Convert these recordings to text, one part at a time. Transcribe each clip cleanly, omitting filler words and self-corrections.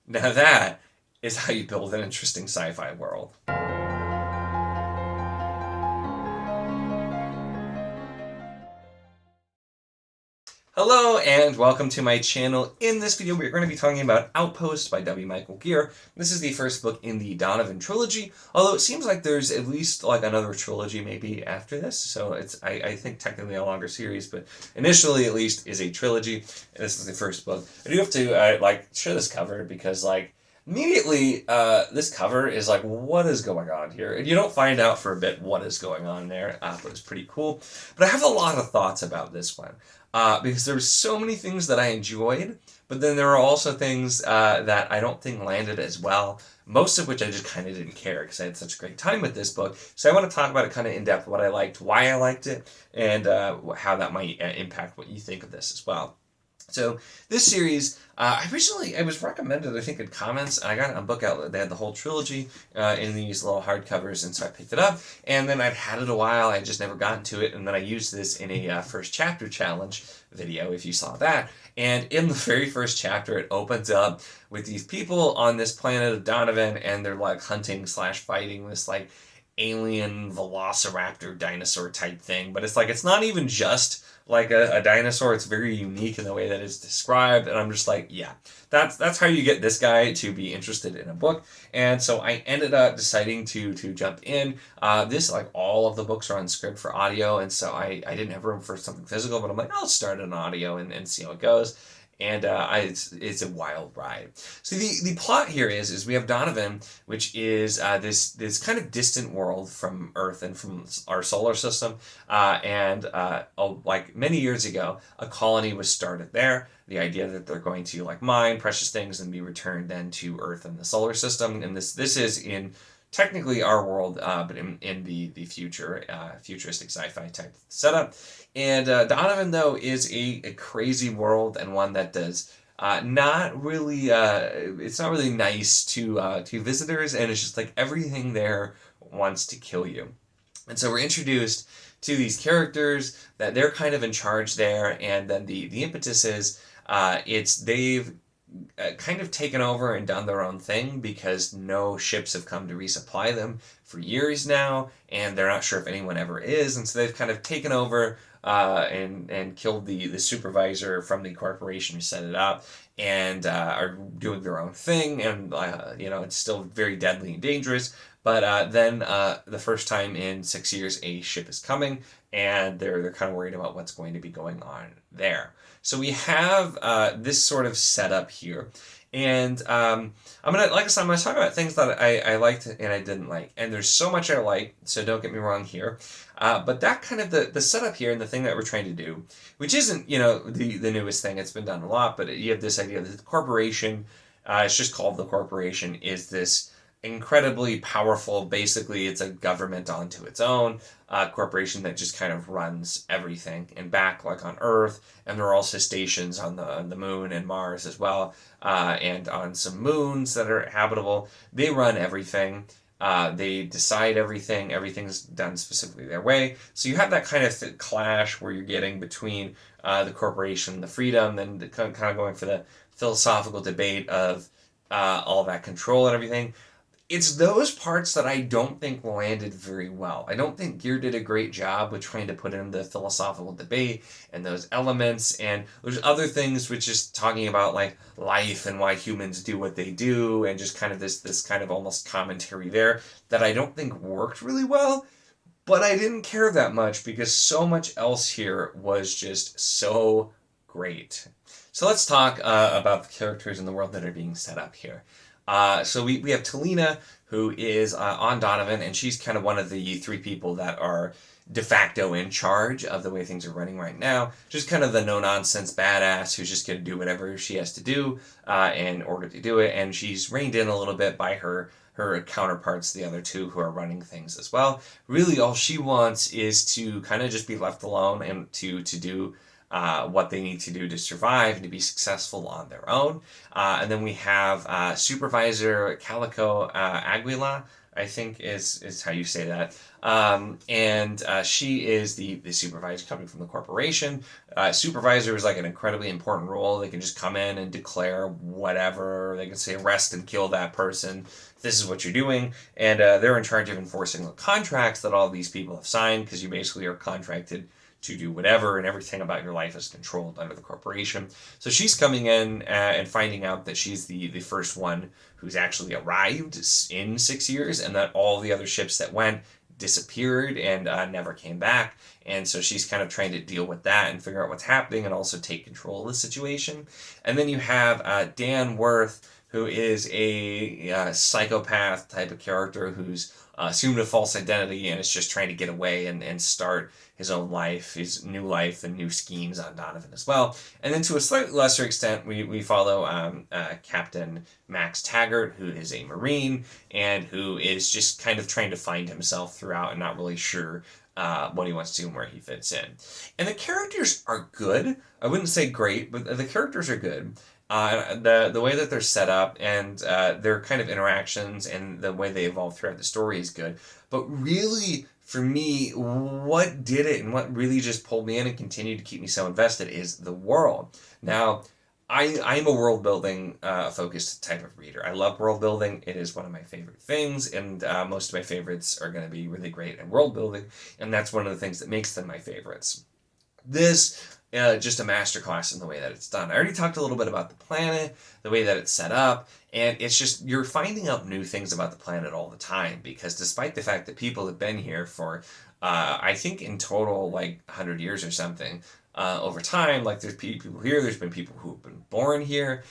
Now that is how you build an interesting sci-fi world. Hello and welcome to my channel. In this video we're going to be talking about Outpost by W. Michael Gear. This is the first book in the Donovan trilogy, although it seems like there's at least like another trilogy maybe after this, so it's I think technically a longer series, but initially at least is a trilogy. And this is the first book. I do have to like show this cover because like immediately this cover is like, what is going on here? And you don't find out for a bit what is going on there, but it's pretty cool. But I have a lot of thoughts about this one. Because there were so many things that I enjoyed, but then there were also things that I don't think landed as well, most of which I just kind of didn't care because I had such a great time with this book. So I want to talk about it kind of in depth, what I liked, why I liked it, and how that might impact what you think of this as well. So this series, I was recommended, I think, in comments, and I got it on Book Outlet. They had the whole trilogy in these little hardcovers, and so I picked it up, and then I'd had it a while, I just never gotten to it, and then I used this in a first chapter challenge video, if you saw that, and in the very first chapter, it opens up with these people on this planet of Donovan, and they're like hunting / fighting this like alien velociraptor dinosaur type thing, but it's like, it's not even just like a dinosaur. It's very unique in the way that it's described, and I'm just like, yeah, that's how you get this guy to be interested in a book. And so I ended up deciding to jump in. This, like all of the books, are on script for audio, and so I didn't have room for something physical, but I'm like, I'll start an audio and see how it goes. And it's a wild ride. So the plot here is we have Donovan, which is this kind of distant world from Earth and from our solar system, like many years ago, a colony was started there. The idea that they're going to like mine precious things and be returned then to Earth and the solar system. And this is in technically our world, but in the future, futuristic sci-fi type setup. And Donovan, though, is a crazy world, and one that does not really, it's not really nice to visitors, and it's just like everything there wants to kill you. And so we're introduced to these characters that they're kind of in charge there, and then the impetus is they've kind of taken over and done their own thing because no ships have come to resupply them for years now, and they're not sure if anyone ever is, and so they've kind of taken over and killed the supervisor from the corporation who set it up, and are doing their own thing, and it's still very deadly and dangerous. But then the first time in 6 years, a ship is coming, and they're kind of worried about what's going to be going on there. So we have this sort of setup here, and I'm gonna talk about things that I liked and I didn't like, and there's so much I like, so don't get me wrong here. But that kind of the setup here and the thing that we're trying to do, which isn't the newest thing, it's been done a lot, but you have this idea that the corporation, it's just called the corporation, is this incredibly powerful, basically it's a government onto its own, corporation that just kind of runs everything. And back like on Earth, and there are also stations on the moon and Mars as well, and on some moons that are habitable. They run everything. They decide everything. Everything's done specifically their way. So you have that kind of clash where you're getting between the corporation, the freedom, and kind of going for the philosophical debate of all that control and everything. It's those parts that I don't think landed very well. I don't think Gear did a great job with trying to put in the philosophical debate and those elements, and there's other things which is talking about like life and why humans do what they do, and just kind of this kind of almost commentary there that I don't think worked really well. But I didn't care that much because so much else here was just so great. So let's talk about the characters in the world that are being set up here. So we have Talina, who is on Donovan, and she's kind of one of the three people that are de facto in charge of the way things are running right now. Just kind of the no-nonsense badass who's just going to do whatever she has to do in order to do it, and she's reined in a little bit by her counterparts, the other two who are running things as well. Really, all she wants is to kind of just be left alone and to do what they need to do to survive and to be successful on their own. And then we have Supervisor Calico Aguila, I think is how you say that. And she is the supervisor coming from the corporation. Supervisor is like an incredibly important role. They can just come in and declare whatever. They can say arrest and kill that person. This is what you're doing. And they're in charge of enforcing the contracts that all these people have signed, because you basically are contracted to do whatever, and everything about your life is controlled under the corporation. So she's coming in and finding out that she's the first one who's actually arrived in 6 years, and that all the other ships that went disappeared and never came back. And so she's kind of trying to deal with that and figure out what's happening and also take control of the situation. And then you have Dan Worth, who is a psychopath type of character who's assumed a false identity and is just trying to get away and start his own life, his new life, and new schemes on Donovan as well. And then to a slightly lesser extent, we follow Captain Max Taggart, who is a Marine and who is just kind of trying to find himself throughout and not really sure what he wants to do and where he fits in. And the characters are good. I wouldn't say great, but the characters are good. The way that they're set up and their kind of interactions and the way they evolve throughout the story is good. But really, for me, what did it and what really just pulled me in and continued to keep me so invested is the world. Now, I'm a world building focused type of reader. I love world building. It is one of my favorite things, and most of my favorites are going to be really great at world building, and that's one of the things that makes them my favorites. This just a masterclass in the way that it's done. I already talked a little bit about the planet, the way that it's set up, and it's just, you're finding out new things about the planet all the time, because despite the fact that people have been here for, I think in total, like 100 years or something, over time, like there's people here, there's been people who've been born here,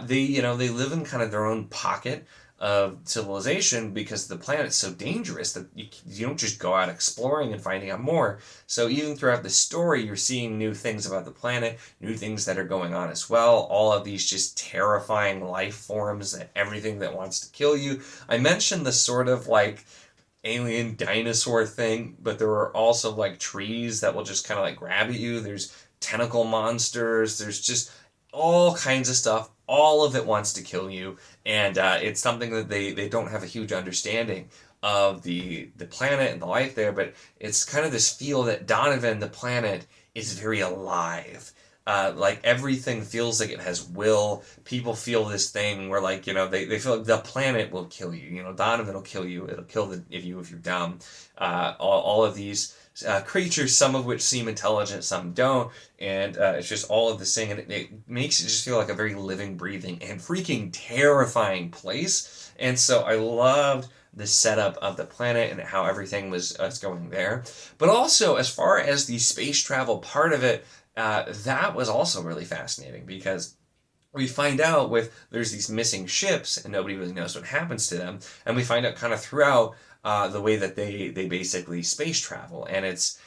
they live in kind of their own pocket of civilization because the planet's so dangerous that you don't just go out exploring and finding out more. So even throughout the story, you're seeing new things about the planet, new things that are going on as well. All of these just terrifying life forms and everything that wants to kill you. I mentioned the sort of like alien dinosaur thing, but there are also like trees that will just kind of like grab at you. There's tentacle monsters. There's just all kinds of stuff. All of it wants to kill you, and it's something that they don't have a huge understanding of the planet and the life there, but it's kind of this feel that Donovan, the planet, is very alive. Like everything feels like it has will. People feel this thing where like, they feel like the planet will kill you. Donovan will kill you. It'll kill if you're dumb. All of these creatures, some of which seem intelligent, some don't, and it's just all of this thing, and it makes it just feel like a very living, breathing, and freaking terrifying place. And so I loved the setup of the planet and how everything was going there. But also, as far as the space travel part of it, that was also really fascinating, because we find out there's these missing ships and nobody really knows what happens to them, and we find out kind of throughout the way that they basically space travel, and it's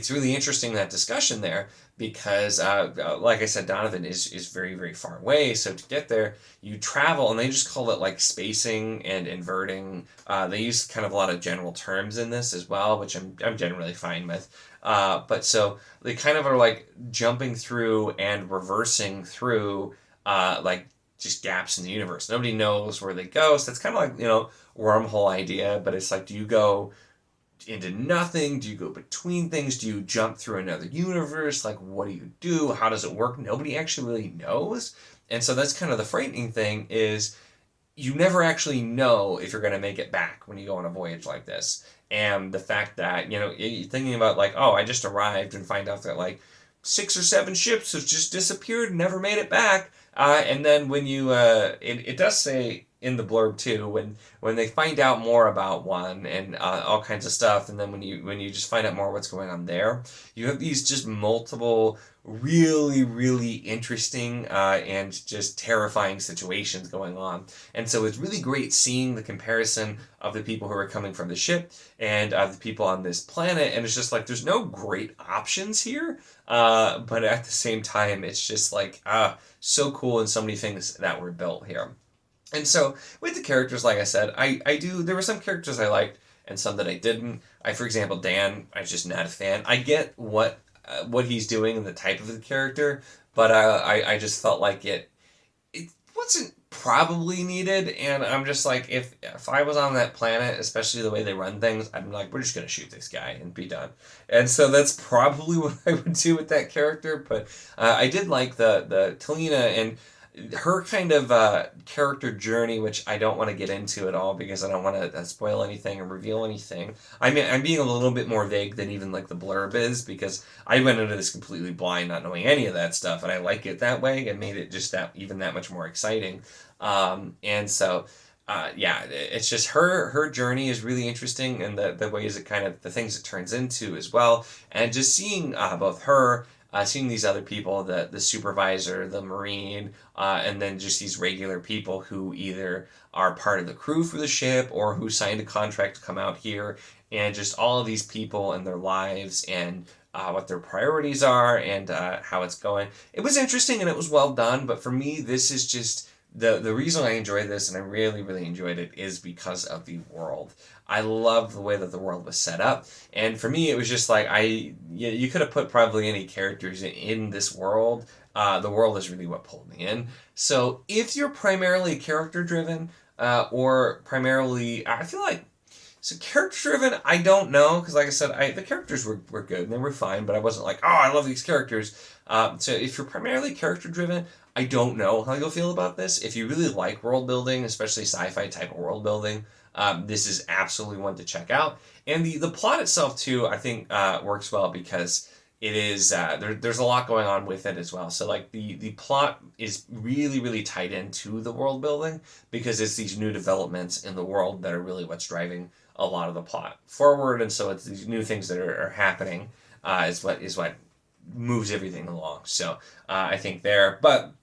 really interesting, that discussion there, because like I said, Donovan is very, very far away. So to get there, you travel, and they just call it like spacing and inverting. They use kind of a lot of general terms in this as well, which I'm generally fine with. But so they kind of are like jumping through and reversing through like just gaps in the universe. Nobody knows where they go. So that's kind of like, wormhole idea, but it's like, do you go into nothing? Do you go between things? Do you jump through another universe? Like, what do you do? How does it work? Nobody actually really knows. And so that's kind of the frightening thing, is you never actually know if you're going to make it back when you go on a voyage like this. And the fact that, you're thinking about like, oh, I just arrived, and find out that like 6 or 7 ships have just disappeared and never made it back. And then when you, it does say in the blurb too, when they find out more about one and all kinds of stuff, and then when you just find out more what's going on there, you have these just multiple really, really interesting and just terrifying situations going on. And so it's really great seeing the comparison of the people who are coming from the ship and of the people on this planet, and it's just like there's no great options here, but at the same time it's just like so cool, and so many things that were built here. And so with the characters, like I said, there were some characters I liked and some that I didn't. For example, Dan, I'm just not a fan. I get what he's doing and the type of the character, but I just felt like it wasn't probably needed, and I'm just like, if I was on that planet, especially the way they run things, I'm like, we're just gonna shoot this guy and be done. And so that's probably what I would do with that character. But I did like the Talina and her kind of character journey, which I don't want to get into at all because I don't want to spoil anything or reveal anything. I mean, I'm being a little bit more vague than even like the blurb is, because I went into this completely blind, not knowing any of that stuff, and I like it that way. It made it just that much more exciting. And so. Yeah, it's just her journey is really interesting, and the ways it kind of the things it turns into as well, and just seeing both her, seeing these other people, the supervisor, the marine, and then just these regular people who either are part of the crew for the ship or who signed a contract to come out here, and just all of these people and their lives and what their priorities are and how it's going. It was interesting and it was well done, but for me, this is just the reason I enjoyed this, and I really, really enjoyed it, is because of the world. I love the way that the world was set up, and for me, it was just like you could have put probably any characters in this world. The world is really what pulled me in. So if you're primarily character driven, or primarily, I feel like. So character driven, I don't know, because like I said, the characters were good and they were fine, but I wasn't like, oh, I love these characters. So if you're primarily character driven, I don't know how you'll feel about this. If you really like world building, especially sci-fi type of world building, this is absolutely one to check out. And the plot itself too, I think works well because it is there's a lot going on with it as well. So like the plot is really, really tied into the world building because it's these new developments in the world that are really what's driving a lot of the plot forward, and so it's these new things that are happening is what moves everything along. So I think there, but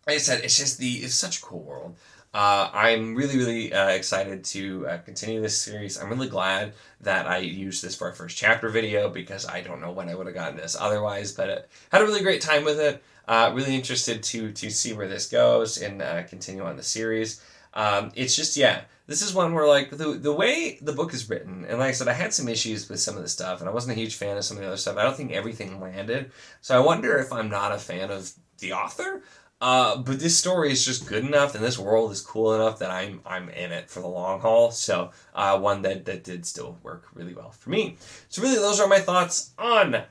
like I said, it's such a cool world. I'm really, really excited to continue this series. I'm really glad that I used this for our first chapter video because I don't know when I would have gotten this otherwise, but had a really great time with it. Really interested to see where this goes and continue on the series. It's just, yeah, this is one where like the way the book is written, and like I said, I had some issues with some of the stuff, and I wasn't a huge fan of some of the other stuff. I don't think everything landed, so I wonder if I'm not a fan of the author. But this story is just good enough, and this world is cool enough that I'm in it for the long haul. So one that did still work really well for me. So really, those are my thoughts on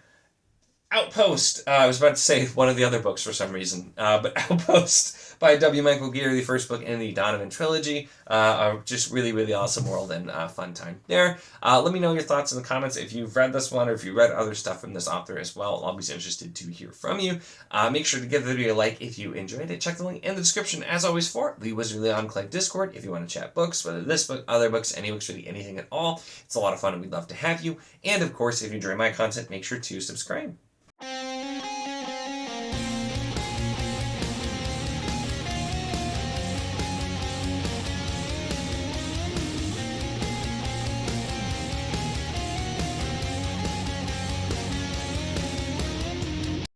Outpost. I was about to say one of the other books for some reason, but Outpost by W. Michael Geary, the first book in the Donovan trilogy. Just really, really awesome world and fun time there. Let me know your thoughts in the comments if you've read this one or if you read other stuff from this author as well. I'll be interested to hear from you. Make sure to give the video a like if you enjoyed it. Check the link in the description as always for the Wizardly Enclave Discord if you want to chat books, whether this book, other books, any books, really anything at all. It's a lot of fun and we'd love to have you. And of course, if you enjoy my content, make sure to subscribe.